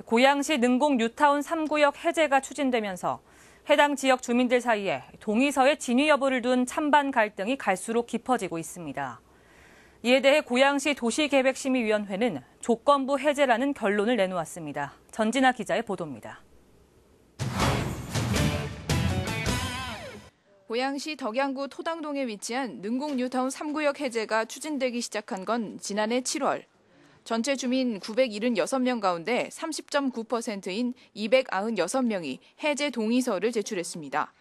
고양시 능곡 뉴타운 3구역 해제가 추진되면서 해당 지역 주민들 사이에 동의서의 진위 여부를 둔 찬반 갈등이 갈수록 깊어지고 있습니다. 이에 대해 고양시 도시계획심의위원회는 조건부 해제라는 결론을 내놓았습니다. 전진아 기자의 보도입니다. 고양시 덕양구 토당동에 위치한 능곡 뉴타운 3구역 해제가 추진되기 시작한 건 지난해 7월. 전체 주민 976명 가운데 30.9%인 296명이 해제 동의서를 제출했습니다.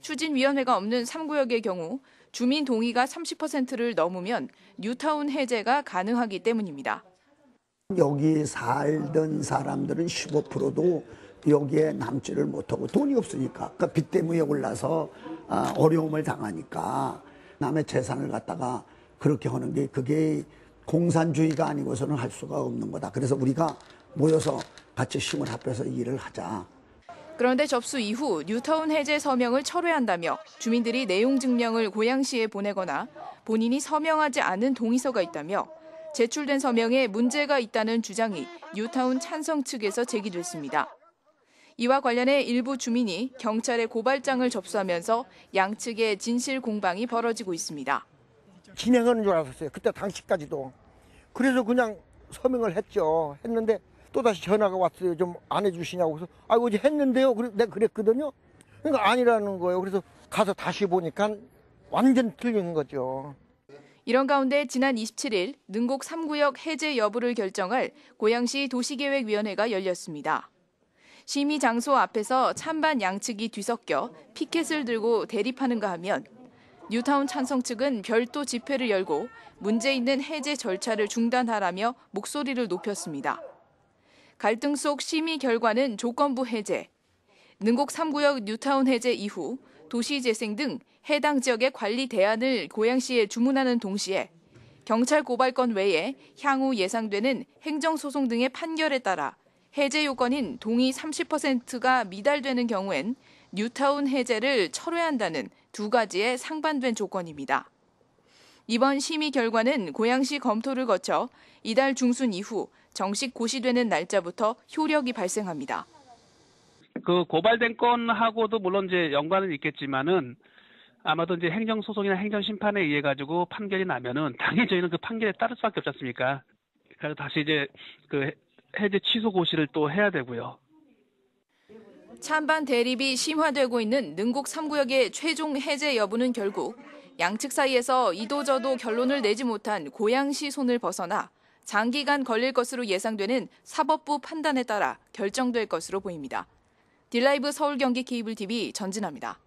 추진위원회가 없는 3구역의 경우 주민 동의가 30%를 넘으면 뉴타운 해제가 가능하기 때문입니다. 여기 살던 사람들은 15%도 여기에 남지를 못하고 돈이 없으니까 그러니까 빚 때문에 올라서 어려움을 당하니까 남의 재산을 갖다가 그렇게 하는 게 그게 공산주의가 아니고서는 할 수가 없는 거다. 그래서 우리가 모여서 같이 힘을 합해서 일을 하자. 그런데 접수 이후 뉴타운 해제 서명을 철회한다며 주민들이 내용 증명을 고양시에 보내거나 본인이 서명하지 않은 동의서가 있다며 제출된 서명에 문제가 있다는 주장이 뉴타운 찬성 측에서 제기됐습니다. 이와 관련해 일부 주민이 경찰에 고발장을 접수하면서 양측의 진실 공방이 벌어지고 있습니다. 진행하는 줄 알았어요. 그때 당시까지도. 그래서 그냥 서명을 했는데 또다시 전화가 왔어요. 좀 안 해주시냐고. 그래서 어제 했는데요. 내가 그랬거든요. 그러니까 아니라는 거예요. 그래서 가서 다시 보니까 완전 틀린 거죠. 이런 가운데 지난 27일 능곡 3구역 해제 여부를 결정할 고양시 도시계획위원회가 열렸습니다. 심의 장소 앞에서 찬반 양측이 뒤섞여 피켓을 들고 대립하는가 하면 뉴타운 찬성 측은 별도 집회를 열고 문제 있는 해제 절차를 중단하라며 목소리를 높였습니다. 갈등 속 심의 결과는 조건부 해제. 능곡 3구역 뉴타운 해제 이후 도시재생 등 해당 지역의 관리 대안을 고양시에 주문하는 동시에 경찰 고발건 외에 향후 예상되는 행정소송 등의 판결에 따라 해제 요건인 동의 30%가 미달되는 경우엔 뉴타운 해제를 철회한다는 두 가지의 상반된 조건입니다. 이번 심의 결과는 고양시 검토를 거쳐 이달 중순 이후 정식 고시되는 날짜부터 효력이 발생합니다. 그 고발된 건하고도 물론 이제 연관은 있겠지만은 아마도 이제 행정소송이나 행정심판에 의해 가지고 판결이 나면은 당연히 저희는 그 판결에 따를 수밖에 없지 않습니까? 그래서 다시 이제 그 해제 취소 고시를 또 해야 되고요. 찬반 대립이 심화되고 있는 능곡 3구역의 최종 해제 여부는 결국 양측 사이에서 이도저도 결론을 내지 못한 고양시 손을 벗어나 장기간 걸릴 것으로 예상되는 사법부 판단에 따라 결정될 것으로 보입니다. 딜라이브 서울 경기 케이블 TV 전진아입니다.